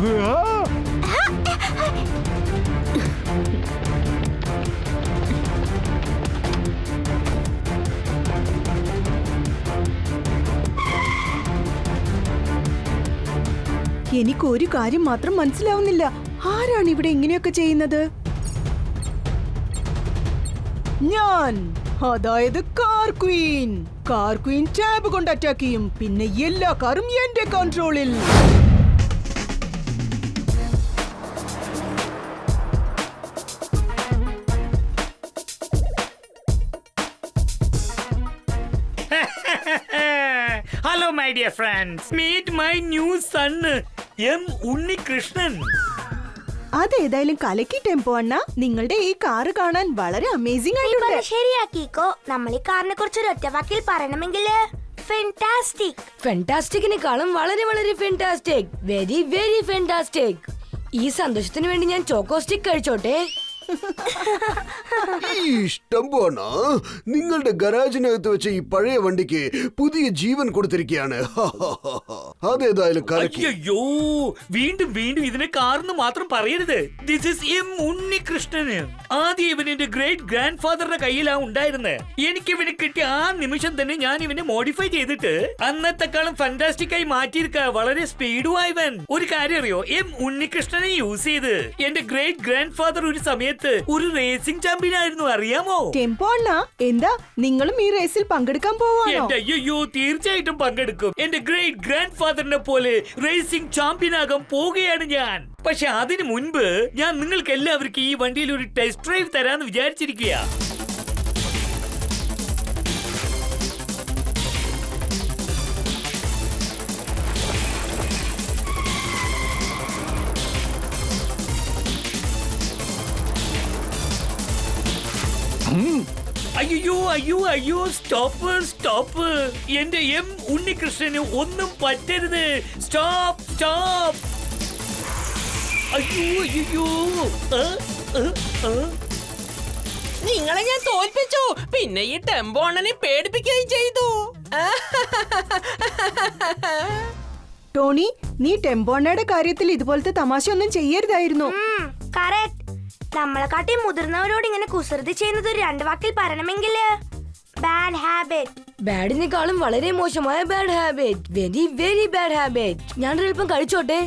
എനിക്ക് ഒരു കാര്യം മാത്രം മനസ്സിലാവുന്നില്ല. ആരാണ് ഇവിടെ ഇങ്ങനെയൊക്കെ ചെയ്യുന്നത്? ഞാൻ, അതായത് car Queen. Car Queen tab കൊണ്ട് അറ്റാക്ക് ചെയ്യും. പിന്നെ എല്ലാ കാറും എന്റെ കൺട്രോളിൽ. Hello my dear friends. Meet my new son, M. Unnikrishnan. അതേതായാലും കലക്കി ടെമ്പോ അണ്ണ. നിങ്ങളുടെ ഈ കാറ് കാണാൻ വളരെ അമേസിംഗ് ആയിട്ടുണ്ട്. ശരിയാക്കിക്കോ. നമ്മൾ ഈ കാറിനെ കുറിച്ച് ഒരു ഒറ്റ വാക്കിൽ പറയണമെങ്കിൽ ഫാന്റാസ്റ്റിക്. ഫാന്റാസ്റ്റിക്കിനെക്കാളും വളരെ വളരെ ഫാന്റാസ്റ്റിക്. Very very fantastic. ഈ സന്തോഷത്തിന് വേണ്ടി ഞാൻ ചോക്കോ സ്റ്റിക്ക് കഴിച്ചോട്ടെ. ഇഷ്ടം പോണ നിങ്ങളുടെ ഗരാജിനകത്ത് വെച്ച ഈ പഴയ വണ്ടിക്ക് പുതിയ ജീവൻ കൊടുത്തിരിക്കുകയാണ്. അതേതായാലും അയ്യോ, വീണ്ടും വീണ്ടും ഇതിനെ കാർന്ന് മാത്രം പറയരുത്. ദിസ് ഇസ് എം ഉണ്ണികൃഷ്ണന്. ആദ്യം ഇവൻ എന്റെ ഗ്രേറ്റ് ഗ്രാൻഡ് ഫാദറിന്റെ കയ്യിലാ ഉണ്ടായിരുന്നത്. എനിക്ക് ഇവനെ കിട്ടിയ ആ നിമിഷം തന്നെ ഞാൻ ഇവനെ മോഡിഫൈ ചെയ്തിട്ട് അന്നത്തെക്കാളും ഫാന്റാസ്റ്റിക് ആയി മാറ്റിയിരിക്ക. വളരെ സ്പീഡുമായവൻ. ഒരു കാര്യം അറിയോ, എം ഉണ്ണികൃഷ്ണനെ യൂസ് ചെയ്ത് എന്റെ ഗ്രേറ്റ് ഗ്രാൻഡ് ഫാദർ ഒരു സമയത്ത് ഒരു റേസിംഗ് ചാമ്പ്യൻ ആയിരുന്നു, അറിയാമോ? ടെമ്പോ അണ്ണ, എന്താ നിങ്ങളും ഈ റേസിൽ പങ്കെടുക്കാൻ പോവാണോ? അയ്യോ, തീർച്ചയായിട്ടും പങ്കെടുക്കും. എന്റെ ഗ്രേറ്റ് ഗ്രാൻഡ് ഫാദറിനെ പോലെ റേസിംഗ് ചാമ്പ്യൻ ആകാൻ പോവുകയാണ് ഞാൻ. പക്ഷെ അതിനു മുൻപ് ഞാൻ നിങ്ങൾക്ക് എല്ലാവർക്കും ഈ വണ്ടിയിൽ ഒരു ടെസ്റ്റ് ഡ്രൈവ് തരാന്ന് വിചാരിച്ചിരിക്കുക. അയ്യോ, സ്റ്റോപ്പ്. എന്റെ എം ഉണ്ണികൃഷ്ണന് ഒന്നും പറ്റരുത്. സ്റ്റോപ്പ്. അയ്യോ. നിങ്ങളെ ഞാൻ തോൽപ്പിച്ചു. പിന്നെ ഈ ടെമ്പോ അണ്ണനെ പേടിപ്പിക്കുകയും ചെയ്തു. ടോണി, നീ ടെമ്പോ അണ്ണയുടെ കാര്യത്തിൽ ഇതുപോലത്തെ തമാശ ഒന്നും ചെയ്യരുതായിരുന്നു. കറക്റ്റ്. നമ്മളെക്കാട്ടി മുതിർന്നവരോട് ഇങ്ങനെ കുസൃതി ചെയ്യുന്നത് ഒരു രണ്ട് വാക്കിൽ പറയണമെങ്കിൽ ബാഡ് ഹാബിറ്റ്. ബാഡിനേക്കാളും വളരെ മോശമായ bad habit. Very very bad habit. ഞാനൊരൽപ്പം കഴിച്ചോട്ടെ.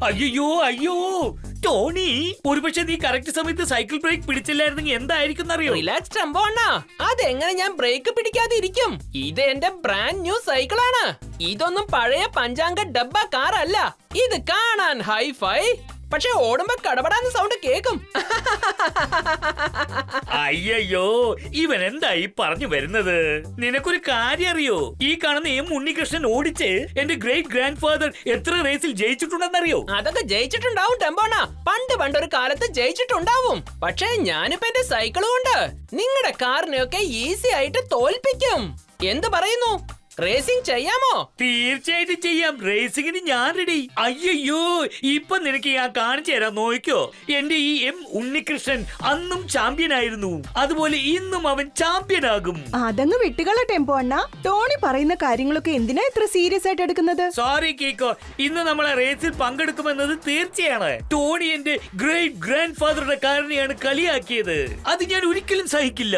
അയ്യോ ടോണി, ഒരുപക്ഷെ നീ കറക്റ്റ് സമയത്ത് സൈക്കിൾ ബ്രേക്ക് പിടിച്ചില്ലായിരുന്നെങ്കിൽ എന്തായിരിക്കും അറിയോ? റിലാക്സ് ടെമ്പോ അണ്ണാ, അതെങ്ങനെ ഞാൻ ബ്രേക്ക് പിടിക്കാതെ ഇരിക്കും? ഇത് എന്റെ ബ്രാൻഡ് ന്യൂ സൈക്കിളാണ്. ഇതൊന്നും പഴയ പഞ്ചാംഗ ഡബ്ബ കാർ അല്ല. ഇത് കാണാൻ ഹൈഫൈ, പക്ഷെ ഓടുമ്പോ കടപടാന്ന് സൗണ്ട് കേക്കും. അയ്യോ, ഇവൻ എന്തായി പറഞ്ഞു വരുന്നത്? നിനക്കൊരു കാര്യം അറിയോ? ഈ കാണുന്ന എം ഉണ്ണികൃഷ്ണൻ ഓടിച്ച് എന്റെ ഗ്രേറ്റ് ഗ്രാൻഡ് ഫാദർ എത്ര റേസിൽ ജയിച്ചിട്ടുണ്ടെന്നറിയോ? അതൊക്കെ ജയിച്ചിട്ടുണ്ടാവും ടെമ്പോണ. പണ്ടൊരു കാലത്ത് ജയിച്ചിട്ടുണ്ടാവും. പക്ഷെ ഞാനിപ്പോ എന്റെ സൈക്കിൾ കൊണ്ട് നിങ്ങളുടെ കാറിനെയൊക്കെ ഈസി ആയിട്ട് തോൽപ്പിക്കും. എന്ത് പറയുന്നു? റേസിംഗ് ചെയ്യാമോ? തീർച്ചയായിട്ടും ചെയ്യാം. റേസിംഗിന് ഞാൻ റെഡി. അയ്യോ, ഇപ്പൊ നിനക്ക് ഞാൻ കാണിച്ചു തരാം, നോക്കിയോ. എന്റെ ഈ എം ഉണ്ണികൃഷ്ണൻ അന്നും ചാമ്പ്യൻ ആയിരുന്നു, അതുപോലെ ഇന്നും അവൻ ചാമ്പ്യൻ ആകും. അതങ്ങ് വിട്ടുകള ടെമ്പോ അണ്ണ. ടോണി പറയുന്ന കാര്യങ്ങളൊക്കെ എന്തിനാ ഇത്ര സീരിയസ് ആയിട്ട് എടുക്കുന്നത്? സോറി കീക്കോ, ഇന്ന് നമ്മളെ റേസിൽ പങ്കെടുക്കുമെന്നത് തീർച്ചയാണ്. ടോണി എന്റെ ഗ്രേറ്റ് ഗ്രാൻഡ് ഫാദറുടെ കാരനെയാണ് കളിയാക്കിയത്. അത് ഞാൻ ഒരിക്കലും സഹിക്കില്ല.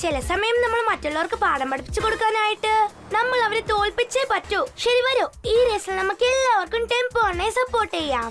ചില സമയം നമ്മൾ മറ്റുള്ളവർക്ക് പാഠം പഠിപ്പിച്ചു കൊടുക്കാനായിട്ട് നമ്മൾ അവരെ തോൽപ്പിച്ചേ പറ്റൂ. ശരി, വരൂ, ഈ റേസിൽ നമുക്ക് എല്ലാവർക്കും ടെമ്പോ അണ്ണയെ സപ്പോർട്ട് ചെയ്യാം.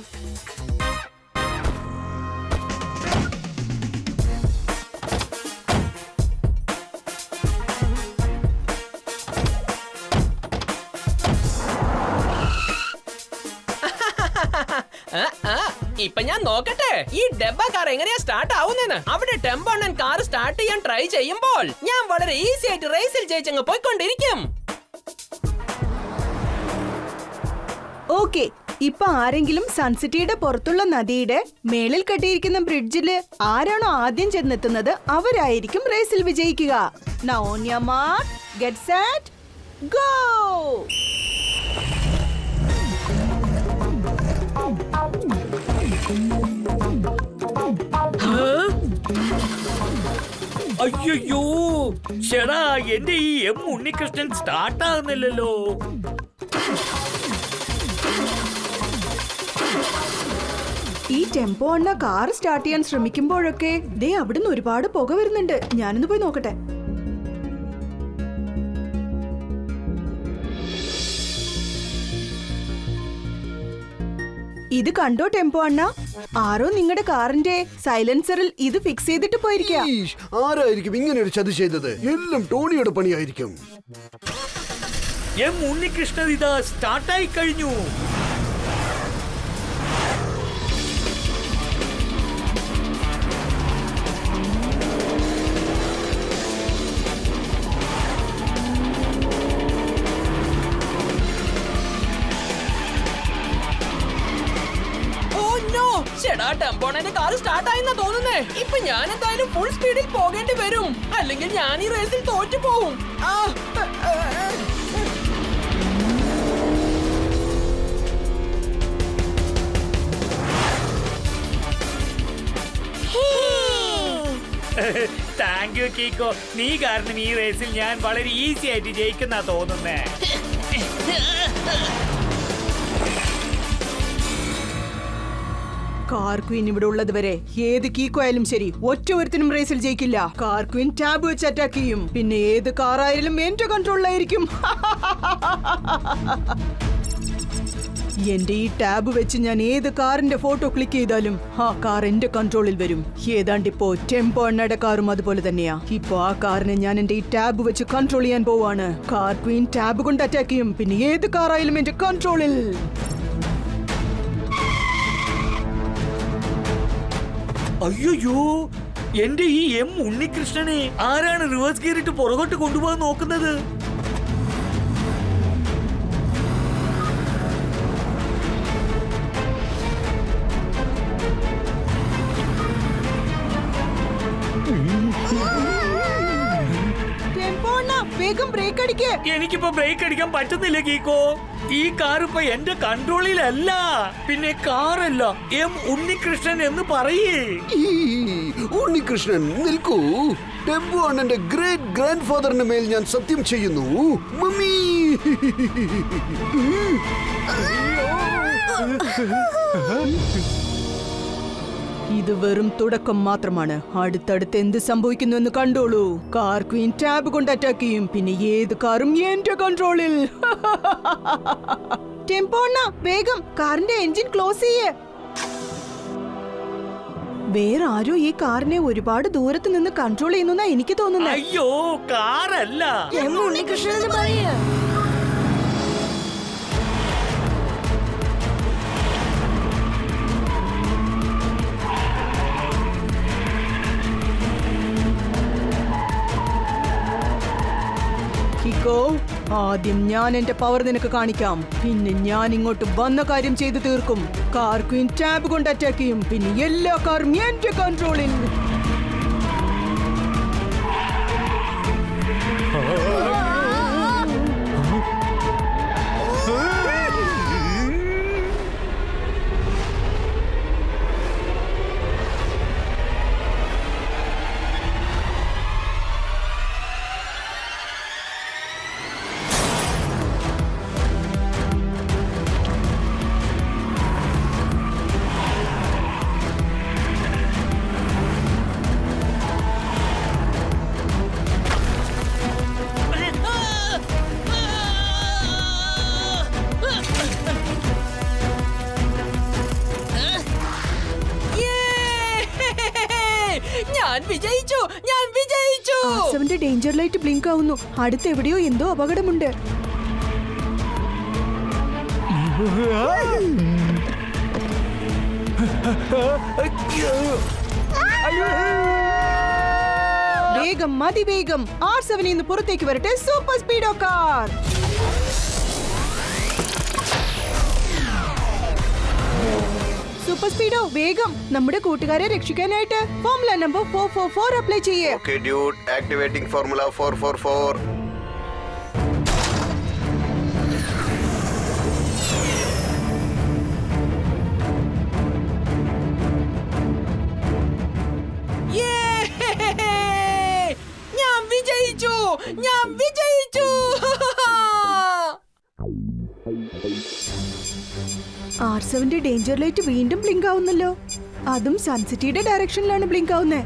ഇപ്പൊ ഞാൻ നോക്കട്ടെ ഈ ഡബ്ബ കാർ എങ്ങനെയാ സ്റ്റാർട്ട് ആവുന്നെന്ന്. അവിടെ ടെമ്പോ അണ്ണൻ കാർ സ്റ്റാർട്ട് ചെയ്യാൻ ട്രൈ ചെയ്യുമ്പോൾ ഞാൻ വളരെ ഈസി ആയിട്ട് റേസിൽ ജയിച്ചങ്ങ് പോയിക്കൊണ്ടിരിക്കും. ഓക്കെ, ഇപ്പൊ ആരെങ്കിലും സൺസിറ്റിയുടെ പുറത്തുള്ള നദിയുടെ മേളിൽ കെട്ടിയിരിക്കുന്ന ബ്രിഡ്ജില് ആരാണോ ആദ്യം ചെന്നെത്തുന്നത് അവരായിരിക്കും റേസിൽ വിജയിക്കുക. Now on your mark, get set, go! അയ്യോ, ചേടാ, എന്റെ ഈ എം ഉണ്ണികൃഷ്ണൻ സ്റ്റാർട്ട് ആകുന്നില്ലല്ലോ. ഈ ടെമ്പോ അണ്ണ കാർ സ്റ്റാർട്ട് ചെയ്യാൻ ശ്രമിക്കുമ്പോഴൊക്കെ ദേ അവിടുന്ന് ഒരുപാട് പുക വരുന്നുണ്ട്. ഞാനൊന്ന് പോയി നോക്കട്ടെ. ഇത് കണ്ടോ ടെമ്പോ അണ്ണ? ആരോ നിങ്ങളുടെ കാറിന്റെ സൈലൻസറിൽ ഇത് ഫിക്സ് ചെയ്തിട്ട് പോയിരിക്കുക. ഈഷ്, ആരായിരിക്കും ഇങ്ങനെ ഒരു ചതി ചെയ്തത്? എല്ലാം ടോണിയുടെ പണിയായിരിക്കും. എം ഉണ്ണികൃഷ്ണൻ ഇതാ സ്റ്റാർട്ടായി കഴിഞ്ഞു. ചേടാ ടെമ്പോണന്റെ കാർ സ്റ്റാർട്ട് ആയെന്നാ തോന്നുന്നേ. ഇപ്പൊ ഞാൻ എന്തായാലും ഫുൾ സ്പീഡിൽ പോകേണ്ടി വരും, അല്ലെങ്കിൽ ഞാൻ ഈ റേസിൽ തോറ്റു പോവും. Thank you Kicko. നീ കാരണം ഈ റേസിൽ ഞാൻ വളരെ ഈസി ആയിട്ട് ജയിക്കുന്ന തോന്നുന്നേ. കാർ ക്വീൻ ഇവിടെ ഉള്ളത് വരെ ഏത് കീക്കോ ആയാലും ശരി ഒറ്റ ഒരുത്തിനും റേസിൽ ജയിക്കില്ല. കാർ ക്വീൻ ടാബ് വെച്ച് അറ്റാക്ക് ചെയ്യും. പിന്നെ ഏത് കാറായാലും എന്റെ കൺട്രോളിലായിരിക്കും. എന്റെ ഈ ടാബ് വെച്ച് ഞാൻ ഏത് കാറിന്റെ ഫോട്ടോ ക്ലിക്ക് ചെയ്താലും ആ കാർ എന്റെ കൺട്രോളിൽ വരും. ഏതാണ്ടിപ്പോ ടെമ്പോ അണ്ണയുടെ കാറും അതുപോലെ തന്നെയാ. ഇപ്പൊ ആ കാറിനെ ഞാൻ എന്റെ ഈ ടാബ് വെച്ച് കൺട്രോൾ ചെയ്യാൻ പോവാണ്. കാർ ക്വീൻ ടാബ് കൊണ്ട് അറ്റാക്ക് ചെയ്യും. പിന്നെ ഏത് കാറായാലും എന്റെ കൺട്രോളിൽ. അയ്യോ, എന്റെ ഈ എം ഉണ്ണികൃഷ്ണനെ ആരാണ് റിവേഴ്സ് ഗിയറിട്ട് പുറകോട്ട് കൊണ്ടുപോകാൻ നോക്കുന്നത്? വേഗം ബ്രേക്ക് അടിക്കേ. എനിക്കിപ്പോ ബ്രേക്ക് അടിക്കാൻ പറ്റുന്നില്ല കീക്കോ. ഈ കാർ ഇപ്പൊ എന്റെ കൺട്രോളിലല്ല. പിന്നെ കാറല്ല, എം ഉണ്ണികൃഷ്ണൻ എന്ന് പറയേ. ഉണ്ണികൃഷ്ണൻ നിൽക്കൂ. ടെമ്പോ അണ്ണന്റെ ഗ്രേറ്റ് ഗ്രാൻഡ് ഫാദറിന്റെ മേൽ ഞാൻ സത്യം ചെയ്യുന്നു. മമ്മി, ഇത് വെറും തുടക്കം മാത്രമാണ്. അടുത്തടുത്ത് എന്ത് സംഭവിക്കുന്നു എന്ന് കണ്ടോളൂ. കാർ ക്വീൻ ടാബ് കൊണ്ട് അറ്റാക്ക് ചെയ്യും. പിന്നെ ഏത് കാറും എന്റെ കൺട്രോളിൽ. ടെമ്പോ അണ്ണ വേഗം കാറിന്റെ എഞ്ചിൻ ക്ലോസ് ചെയ്യേ. വേറെ ആരോ ഈ കാറിനെ ഒരുപാട് ദൂരത്ത് നിന്ന് കൺട്രോൾ ചെയ്യുന്ന എനിക്ക് തോന്നുന്നത്. അയ്യോ, കാറല്ല. എം ഉണ്ണികൃഷ്ണൻ എന്ന് പറയാ. കിക്കോ, ആദ്യം ഞാൻ എന്റെ പവർ നിനക്ക് കാണിക്കാം. പിന്നെ ഞാൻ ഇങ്ങോട്ട് വന്ന കാര്യം ചെയ്തു തീർക്കും. കാർ ക്വീൻ ടാബ് കൊണ്ട് അറ്റാക്ക് ചെയ്യും. പിന്നെ എല്ലാ കാറും എന്റെ കൺട്രോളിൽ. ആസവന്റെ ഡേഞ്ചർ ലൈറ്റ് ബ്ലിങ്ക് ആവുന്നു. അടുത്ത് എവിടെയോ എന്തോ അപകടമുണ്ട്. വേഗം, മതി വേഗം. R7 നിന്ന് പുറത്തേക്ക് വരട്ടെ സൂപ്പർ സ്പീഡോ കാർ. സൂപ്പർ സ്പീഡോ വേഗം നമ്മുടെ കൂട്ടുകാരെ രക്ഷിക്കാനായിട്ട് ഫോർമുല നമ്പർ 444 അപ്ലൈ ചെയ്യേ. Okay dude, activating formula 444. ഞാൻ വിജയിച്ചു. R7ന്റെ ഡേഞ്ചർ ലൈറ്റ് വീണ്ടും ബ്ലിങ്ക് ആവുന്നല്ലോ. അതും സൺസിറ്റിയുടെ ഡയറക്ഷനിലാണ് ബ്ലിങ്ക് ആവുന്നത്.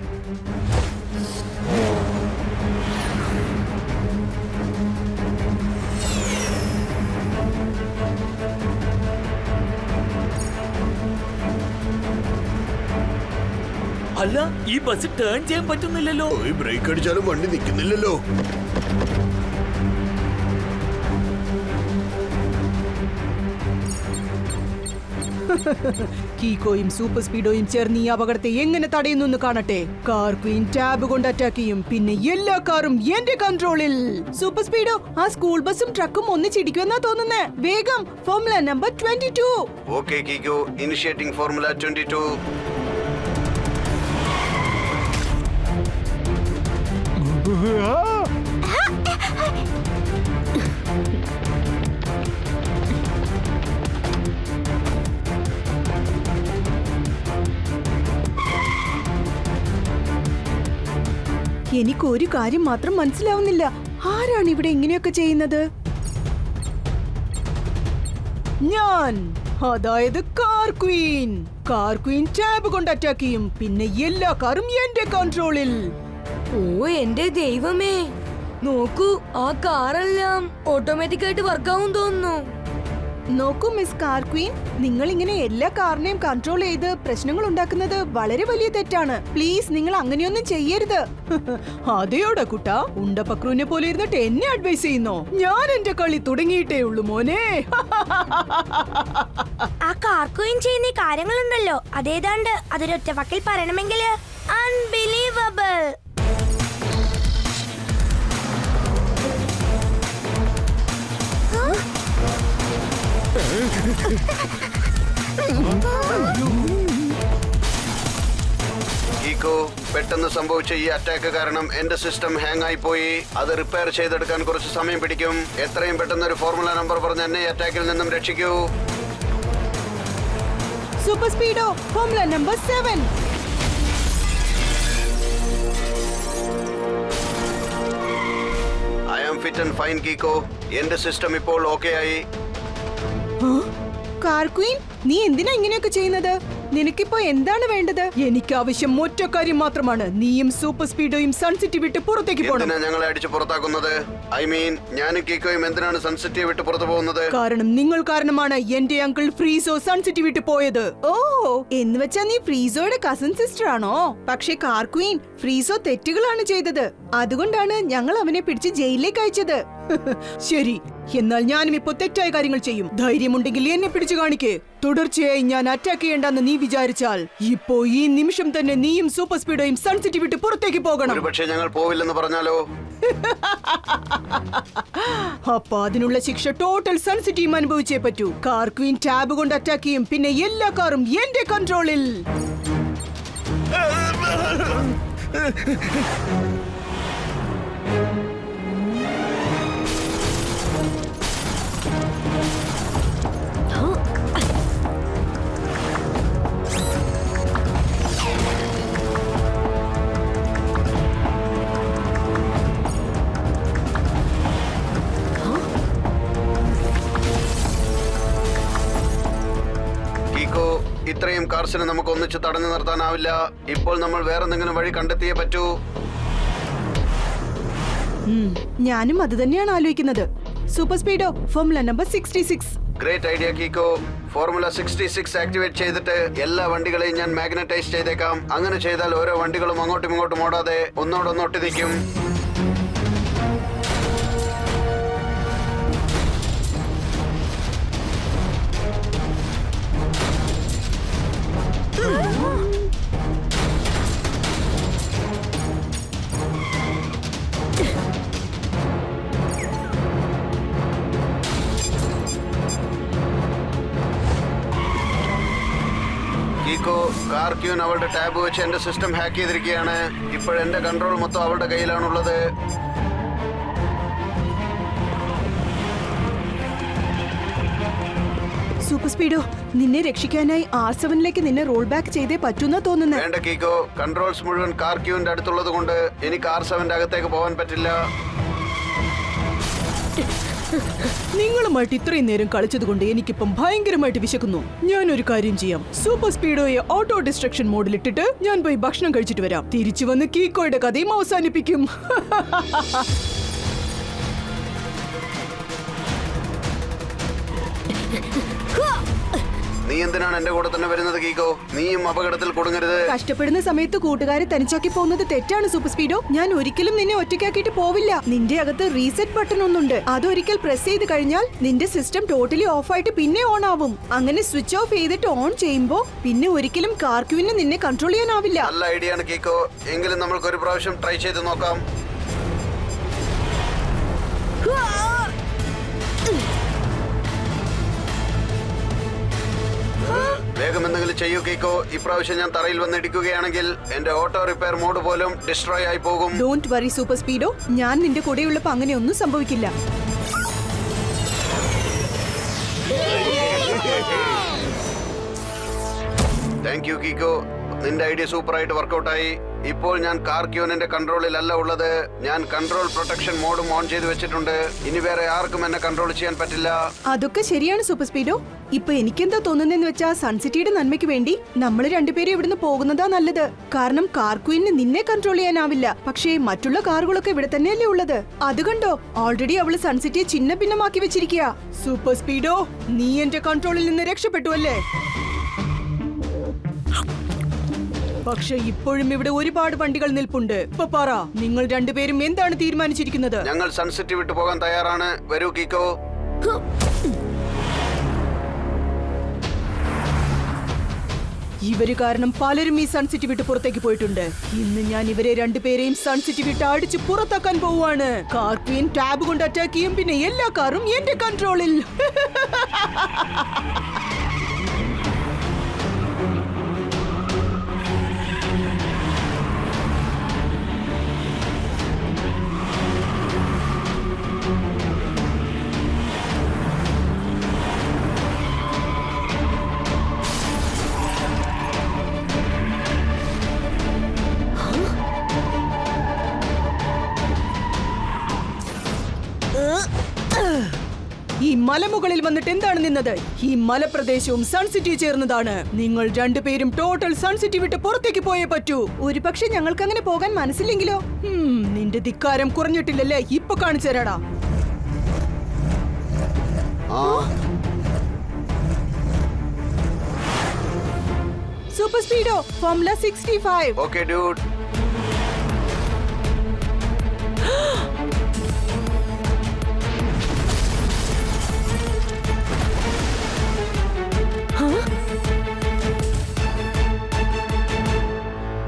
അല്ല, ഈ ബസ് ടേൺ ചെയ്യാൻ പറ്റുന്നില്ലല്ലോ. പോയി ബ്രേക്ക് അടിച്ചാലും വണ്ടി നിൽക്കുന്നില്ലല്ലോ. കീക്കോയും സൂപ്പർ സ്പീഡോയും ചേർന്ന് ഈ അപകടത്തെ എങ്ങനെ തടയുന്നു കാണട്ടെ. കാർ ക്വീൻ ടാബ് കൊണ്ട് അറ്റാക്ക് ചെയ്യും, പിന്നെ എല്ലാ കാറും എന്റെ കൺട്രോളിൽ. സൂപ്പർ സ്പീഡോ, ആ സ്കൂൾ ബസും ട്രക്കും ഒന്നിച്ചിടിക്കുമെന്നാ തോന്നുന്നേ. വേഗം formula number 22. Okay Kicko, initiating formula 22. എനിക്കൊരു കാര്യം മാത്രം മനസ്സിലാവുന്നില്ല. ആരാണ് ഇവിടെ ഇങ്ങനെയൊക്കെ ചെയ്യുന്നത്? ഞാൻ, അതായത് car Queen. Car Queen tab കൊണ്ട് അറ്റാക്ക് ചെയ്യും, പിന്നെ എല്ലാ കാറും എന്റെ കൺട്രോളിൽ. ഓ എന്റെ ദൈവമേ, നോക്കൂ, ആ കാറെല്ലാം ഓട്ടോമാറ്റിക് ആയിട്ട് വർക്കാവും തോന്നുന്നു. നോക്കൂ മിസ് കാർ ക്വീൻ, നിങ്ങൾ ഇങ്ങനെ എല്ലാ കാറിനെയും കൺട്രോൾ ചെയ്ത് പ്രശ്നങ്ങൾ ഉണ്ടാക്കുന്നത് വളരെ വലിയ തെറ്റാണ്. പ്ലീസ്, നിങ്ങൾ അങ്ങനെയൊന്നും ചെയ്യരുത്. അതെയോടാ കുട്ടാ, ഉണ്ടപക്രുവിനെ പോലെ ഇരുന്നിട്ട് എന്നെ അഡ്വൈസ് ചെയ്യുന്നോ? ഞാൻ എന്റെ കളി തുടങ്ങിയിട്ടേ ഉള്ളൂ മോനെ. ആ കാർക്കുകയും ചെയ്യുന്ന ഈ കാര്യങ്ങളുണ്ടല്ലോ, അതേതാണ്ട് അതൊരൊറ്റ വാക്കിൽ പറയണമെങ്കിൽ അൺബിലീവബിൾ. കീക്കോ, പെട്ടെന്ന് സംഭവിച്ച ഈ അറ്റാക്ക് കാരണം എന്റെ സിസ്റ്റം ഹാങ് ആയി പോയി. അത് റിപ്പയർ ചെയ്തെടുക്കാൻ കുറച്ച് സമയം പിടിക്കും. എത്രയും പെട്ടെന്ന് ഒരു ഫോർമുല നമ്പർ പറഞ്ഞ് എന്നെ ഈ അറ്റാക്കിൽ നിന്നും രക്ഷിക്കൂ. Super Speedo, formula number 7. I am fit and fine Kicko. എന്റെ സിസ്റ്റം ഇപ്പോൾ ഓക്കെ ആയി. കാർ ക്വീൻ, നീ എന്തിനാ ഇങ്ങനെയൊക്കെ ചെയ്യുന്നത്? നിനക്കിപ്പോ എന്താണ് വേണ്ടത്? എനിക്ക് ആവശ്യം ഒറ്റ കാര്യം മാത്രമാണ്. നീയും സൂപ്പർ സ്പീഡോയും സൺസിറ്റി വിട്ട് പുറത്തേക്ക് പോകണം. എന്തിനാ ഞങ്ങളെ അടിച്ച് പുറത്താക്കുന്നത്? ഐ മീൻ, ഞാനും കീക്കോയും എന്തിനാണ് സൺസിറ്റിയെ വിട്ട് പുറത്തു പോകുന്നത്? കാരണം നിങ്ങൾ കാരണമാണ് എന്റെ അങ്കിൾ ഫ്രീസോ സൺസിറ്റി വിട്ട് പോയത്. ഓ, എന്ന് വെച്ചാ നീ ഫ്രീസോയുടെ കസിൻ സിസ്റ്റർ ആണോ? പക്ഷേ കാർ ക്വീൻ, ഫ്രീസോ തെറ്റുകളാണ് ചെയ്തത്. അതുകൊണ്ടാണ് ഞങ്ങൾ അവനെ പിടിച്ച് ജയിലിലേക്ക് അയച്ചത്. ശരി, എന്നാൽ ഞാനും ഇപ്പോ തെറ്റായ കാര്യങ്ങൾ ചെയ്യും. ധൈര്യമുണ്ടെങ്കിൽ എന്നെ പിടിച്ചു കാണിക്കേ. തുടർച്ചയായി ഞാൻ അറ്റാക്ക് ചെയ്യേണ്ടെന്ന് നീ വിചാരിച്ചാൽ ഇപ്പോ ഈ നിമിഷം തന്നെ നീയും സൂപ്പർ സ്പീഡോയും സൺസിറ്റി വിട്ട് പുറത്തേക്ക് പോകണം. ഒരുപക്ഷെ ഞങ്ങൾ പോവില്ലെന്ന് പറഞ്ഞാലോ? അപ്പൊ അതിനുള്ള ശിക്ഷ ടോട്ടൽ സൺസിറ്റിയും അനുഭവിച്ചേ പറ്റൂ. കാർ ക്വീൻ ടാബ് കൊണ്ട് അറ്റാക്ക് ചെയ്യും, പിന്നെ എല്ലാ കാറും എന്റെ കൺട്രോളിൽ. ഇത്രയും കാർസിനെ നമുക്ക് ഒന്നിച്ച് തടഞ്ഞു നിർത്താനാവില്ല. ഇപ്പോൾ നമ്മൾ വേറെ എന്തെങ്കിലും വഴി കണ്ടെത്തിയേ പറ്റൂ. ഞാനും അത് തന്നെയാണ് ആലോചിക്കുന്നത്. Super Speedo, formula number 66. Great idea Kicko. Formula 66 activate ചെയ്തിട്ട് എല്ലാ വണ്ടികളെയും ഞാൻ മാഗ്നറ്റൈസ് ചെയ്തേക്കാം. അങ്ങനെ ചെയ്താൽ ഓരോ വണ്ടികളും അങ്ങോട്ടും ഇങ്ങോട്ടും ഓടാതെ ഒന്നോടൊന്നൊട്ടി നിൽക്കും. കാർ ക്യൂൻ അവളുടെ ടാബ് വെച്ച് എന്റെ സിസ്റ്റം ഹാക്ക് ചെയ്തിരിക്കുകയാണ്. ഇപ്പോഴെന്റെ കൺട്രോൾ മൊത്തം അവളുടെ കയ്യിലാണുള്ളത്. സൂപ്പർ സ്പീഡോ, നിന്നെ രക്ഷിക്കാനായി R7ലേക്ക് നിന്നെ റോൾ ബാക്ക് ചെയ്തേ പറ്റൂന്നാ തോന്നുന്നത്. വേണ്ട കീക്കോ, കൺട്രോൾസ് മുഴുവൻ കാർ ക്യൂവിന്റെ അടുത്തുള്ളത് കൊണ്ട് എനിക്ക് R7ന്റെ അകത്തേക്ക് പോകാൻ പറ്റില്ല. നിങ്ങളുമായിട്ട് ഇത്രയും നേരം കളിച്ചതുകൊണ്ട് എനിക്കിപ്പം ഭയങ്കരമായിട്ട് വിശക്കുന്നു. ഞാനൊരു കാര്യം ചെയ്യാം, സൂപ്പർ സ്പീഡോയെ ഓട്ടോ ഡിസ്ട്രക്ഷൻ മോഡിലിട്ടിട്ട് ഞാൻ പോയി ഭക്ഷണം കഴിച്ചിട്ട് വരാം. തിരിച്ചു വന്ന് കീക്കോയുടെ കഥയും അവസാനിപ്പിക്കും. നീ എന്തിനാണ് എന്റെ കൂടെ തന്നെ വരുന്നത് കീക്കോ? നീയും അപകടത്തിൽ കുടുങ്ങരുത്. കഷ്ടപ്പെടുന്ന സമയത്ത് കൂട്ടുകാരെ തനിച്ചാക്കി പോകുന്നത് തെറ്റാണ് സൂപ്പർ സ്പീഡോ. ഞാൻ ഒരിക്കലും നിന്നെ ഒറ്റയ്ക്കാക്കിയിട്ട് പോവില്ല. നിന്റെ അകത്ത് റീസെറ്റ് ബട്ടൺ ഒന്നുണ്ട്. അതൊരിക്കൽ പ്രസ് ചെയ്ത് കഴിഞ്ഞാൽ നിന്റെ സിസ്റ്റം ടോട്ടലി ഓഫ് ആയിട്ട് പിന്നെ ഓൺ ആവും. അങ്ങനെ സ്വിച്ച് ഓഫ് ചെയ്തിട്ട് ഓൺ ചെയ്യുമ്പോ പിന്നെ ഒരിക്കലും കാർക്യൂവിന് നിന്നെ കൺട്രോൾ ചെയ്യാനാവില്ല. നല്ല ഐഡിയ ആണ് കീക്കോ. എങ്കിലും നമ്മൾക്ക് ഒരു പ്രാവശ്യം ട്രൈ ചെയ്ത് നോക്കാം. വേഗം എന്തെങ്കിലും ചെയ്യൂ കീക്കോ. ഇപ്രാവശ്യം ഞാൻ തറയിൽ വന്ന് ഇടിക്കുകയാണെങ്കിൽ എന്റെ ഓട്ടോ റിപ്പയർ മോഡ് പോലും ഡിസ്ട്രോയ് ആയി പോകും. ഡോണ്ട് വറി സൂപ്പർ സ്പീഡോ, ഞാൻ നിന്റെ കൂടെയുള്ളപ്പോ അങ്ങനെയൊന്നും സംഭവിക്കില്ല. Thank you Kicko. നിന്റെ ഐഡിയ സൂപ്പറായിട്ട് വർക്കൗട്ടായി. ഇപ്പോൾ ഞാൻ കാർക്യൂനിന്റെ കൺട്രോളിലല്ല ഉള്ളത്. ഞാൻ കൺട്രോൾ പ്രൊട്ടക്ഷൻ മോഡും ഓൺ ചെയ്ത് വെച്ചിട്ടുണ്ട്. ഇനി വേറെ ആർക്കും എന്നെ കൺട്രോൾ ചെയ്യാൻ പറ്റില്ല. അതൊക്കെ ശരിയാണ് സൂപ്പർ സ്പീഡോ. ഇപ്പൊ എനിക്കെന്താ തോന്നുന്നതെന്ന് വെച്ചാ സൺസിറ്റിയുടെ നന്മയ്ക്ക് വേണ്ടി നമ്മൾ രണ്ടുപേരും ഇവിടുന്ന് പോകുന്നതാ നല്ലത്. കാരണം കാർക്യൂവിന് നിന്നെ കൺട്രോൾ ചെയ്യാനാവില്ല. പക്ഷേ മറ്റുള്ള കാറുകളൊക്കെ ഇവിടെ തന്നെയല്ലേ ഉള്ളത്. അത് കണ്ടോ, ഓൾറെഡി അവള് സൺസിറ്റിയെ ചിന്ന ഭിന്നമാക്കി വെച്ചിരിക്കുക. സൂപ്പർ സ്പീഡോ, നീ എന്റെ കൺട്രോളിൽ നിന്ന് രക്ഷപ്പെട്ടു അല്ലേ? പക്ഷെ ഇപ്പോഴും ഇവിടെ ഒരുപാട് വണ്ടികൾ നിൽപ്പുണ്ട്. ഇപ്പൊ പറ, നിങ്ങൾ രണ്ടുപേരും എന്താണ് തീരുമാനിച്ചിരിക്കുന്നത്? ഞങ്ങൾ സൺസിറ്റി വിട്ടു പോകാൻ തയ്യാറാണ്. വരൂ കീക്കോ. ഇവര് കാരണം പലരും ഈ സൺസിറ്റി വിട്ട് പുറത്തേക്ക് പോയിട്ടുണ്ട്. ഇന്ന് ഞാൻ ഇവരെ രണ്ടുപേരെയും സൺസിറ്റി വിട്ട് അടിച്ച് പുറത്താക്കാൻ പോവാണ്. കാർക്വീൻ ടാബ് കൊണ്ട് അറ്റാക്ക് ചെയ്യും. പിന്നെ എല്ലാ കാറും എന്റെ കൺട്രോളിൽ. ഈ മലമുകളിൽ വന്നിട്ട് എന്താണ് നിന്നത്? ഈ മലപ്രദേശവും സൺസിറ്റി ചേർന്നതാണ്. നിങ്ങൾ രണ്ടുപേരും ടോട്ടൽ സൺസിറ്റി വിട്ട് പുറത്തേക്ക് പോയേ പറ്റൂ. ഒരു പക്ഷെ ഞങ്ങൾക്ക് അങ്ങനെ പോകാൻ മനസ്സില്ലെങ്കിലോ? നിന്റെ ധിക്കാരം കുറഞ്ഞിട്ടില്ലല്ലേ? ഇപ്പൊ കാണിച്ചു തരാടാ. Super Speedo formula 65. Okay dude.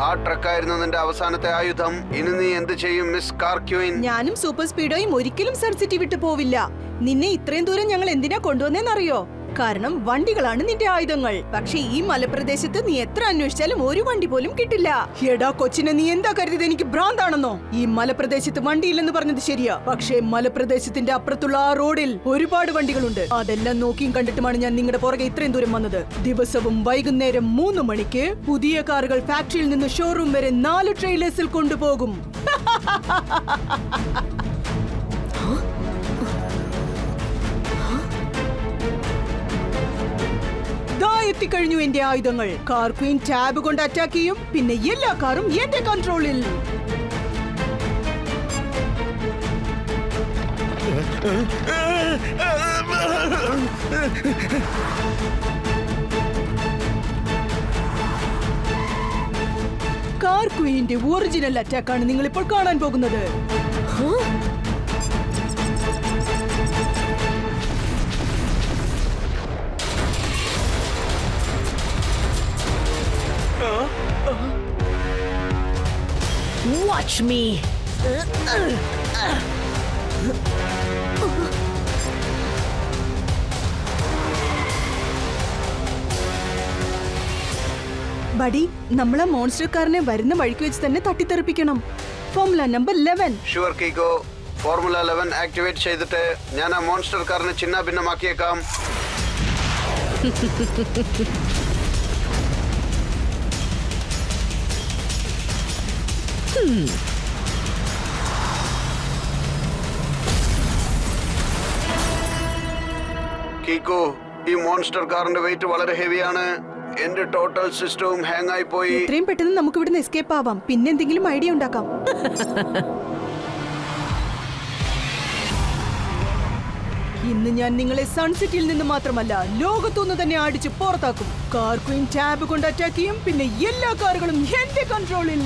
ആ ട്രക്കായിരുന്നു നിന്റെ അവസാനത്തെ ആയുധം. ഇനി നീ എന്ത് ചെയ്യും മിസ് കാർക്യൂൻ? ഞാനും സൂപ്പർ സ്പീഡോയും ഒരിക്കലും സൺസിറ്റി വിട്ടു പോവില്ല. നിന്നെ ഇത്രയും ദൂരം ഞങ്ങൾ എന്തിനാ കൊണ്ടുവന്നേന്നറിയോ? കാരണം വണ്ടികളാണ് നിന്റെ ആയുധങ്ങൾ. പക്ഷെ ഈ മലപ്രദേശത്ത് നീ എത്ര അന്വേഷിച്ചാലും ഒരു വണ്ടി പോലും കിട്ടില്ല. എടാ കൊച്ചിനെ, നീ എന്താ കരുതിയത് എനിക്ക് ഭ്രാന്താണെന്നോ? ഈ മലപ്രദേശത്ത് വണ്ടിയില്ലെന്ന് പറഞ്ഞത് ശരിയാ. പക്ഷേ മലപ്രദേശത്തിന്റെ അപ്പുറത്തുള്ള ആ റോഡിൽ ഒരുപാട് വണ്ടികളുണ്ട്. അതെല്ലാം നോക്കിയും കണ്ടിട്ടുമാണ് ഞാൻ നിങ്ങളുടെ പുറകെ ഇത്രയും ദൂരം വന്നത്. ദിവസവും വൈകുന്നേരം 3 മണിക്ക് പുതിയ കാറുകൾ ഫാക്ടറിയിൽ നിന്ന് ഷോറൂം വരെ 4 ട്രെയിലേഴ്സിൽ കൊണ്ടുപോകും. എത്തിക്കഴിഞ്ഞു എന്റെ ആയുധങ്ങൾ. കാർക്വീൻ ടാബ് കൊണ്ട് അറ്റാക്ക് ചെയ്യും. പിന്നെ എല്ലാ കാറും എന്റെ കൺട്രോളിൽ. കാർക്വീന്റെ ഒറിജിനൽ അറ്റാക്കാണ് നിങ്ങൾ ഇപ്പോൾ കാണാൻ പോകുന്നത്. Watch me. ബഡി, നമ്മളെ മോൺസ്റ്റർ കാറിനെ വരുന്ന വഴിക്ക് വെച്ച് തന്നെ തട്ടിത്തെറിപ്പിക്കണം. Formula number 11. Sure Kicko. Formula 11 activate ചെയ്തിട്ട് ഞാൻ ആ മോൺസ്റ്റർ കാറിനെ ചിന്ന ഭിന്നമാക്കിയേക്കാം. കീക്കോ, ഈ മോൺസ്റ്റർ കാറിന്റെ വെയിറ്റ് വളരെ ഹെവിയാണ്. എന്റെ ടോട്ടൽ സിസ്റ്റവും ഹാങ് ആയി പോയി. എത്രയും പെട്ടെന്ന് നമുക്ക് ഇവിടുന്ന് എസ്കേപ്പ് ആവാം. പിന്നെ എന്തെങ്കിലും ഐഡിയ ഉണ്ടാക്കാം. ഇന്ന് ഞാൻ നിങ്ങളെ സൺസിറ്റിയിൽ നിന്ന് മാത്രമല്ല ലോകത്തുനിന്ന് തന്നെ അടിച്ച് പുറത്താക്കും. കാർ ക്വീൻ ടാബ് കൊണ്ട് അറ്റാക്ക് ചെയ്യും. പിന്നെ എല്ലാ കാറുകളും എന്റെ കൺട്രോളിൽ.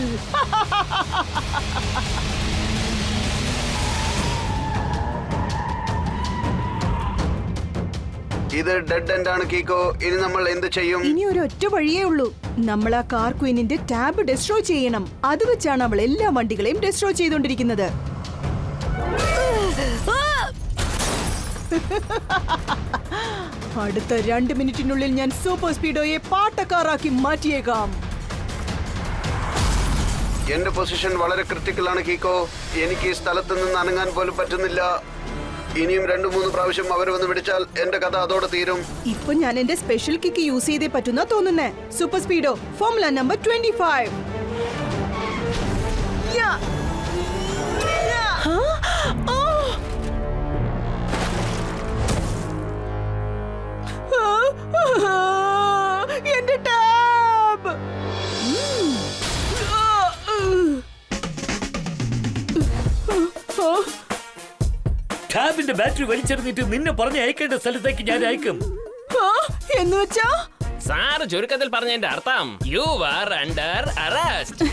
ഇത് ഡെഡ് എൻഡ് ആണ് കീക്കോ. ഇനി നമ്മൾ എന്ത് ചെയ്യും? ഇനി ഒരു ഒറ്റ വഴിയേ ഉള്ളൂ. നമ്മൾ ആ കാർ ക്വീനിന്റെ ടാബ് ഡെസ്ട്രോയ് ചെയ്യണം. അത് വെച്ചാണ് അവൾ എല്ലാ വണ്ടികളെയും ഡെസ്ട്രോയ് ചെയ്തോണ്ടിരിക്കുന്നത്. അടുത്ത 2 മിനിറ്റിനുള്ളിൽ ഞാൻ സൂപ്പർ സ്പീഡോയെ പാട്ടക്കാറാക്കി മാറ്റിയേക്കാം. എന്റെ പൊസിഷൻ വളരെ ക്രിട്ടിക്കൽ ആണ് കീക്കോ. എനിക്ക് ഈ സ്ഥലത്ത് നിന്ന് അനങ്ങാൻ പോലും പറ്റുന്നില്ല. ഇനിയും 2-3 പ്രാവശ്യം അവർ വന്ന് പിടിച്ചാൽ എന്റെ കഥ അതോടെ തീരും. ഇപ്പൊ ഞാൻ എന്റെ സ്പെഷ്യൽ കിക്ക് യൂസ് ചെയ്തേ പറ്റുന്ന തോന്നുന്നേ. Super Speedo formula number 25. Yeah. Yeah. ആ. എന്റെ ടാബ്. ടാബിന്റെ ബാറ്ററി വലിച്ചെറിഞ്ഞിട്ട് നിന്നെ പറഞ്ഞ് അയക്കേണ്ട സ്ഥലത്തേക്ക് ഞാൻ അയക്കും. എന്ന് വെച്ചാ സാറ് ചുരുക്കത്തിൽ പറഞ്ഞതിന്റെ അർത്ഥം യു ആർ അണ്ടർ അറസ്റ്റ്.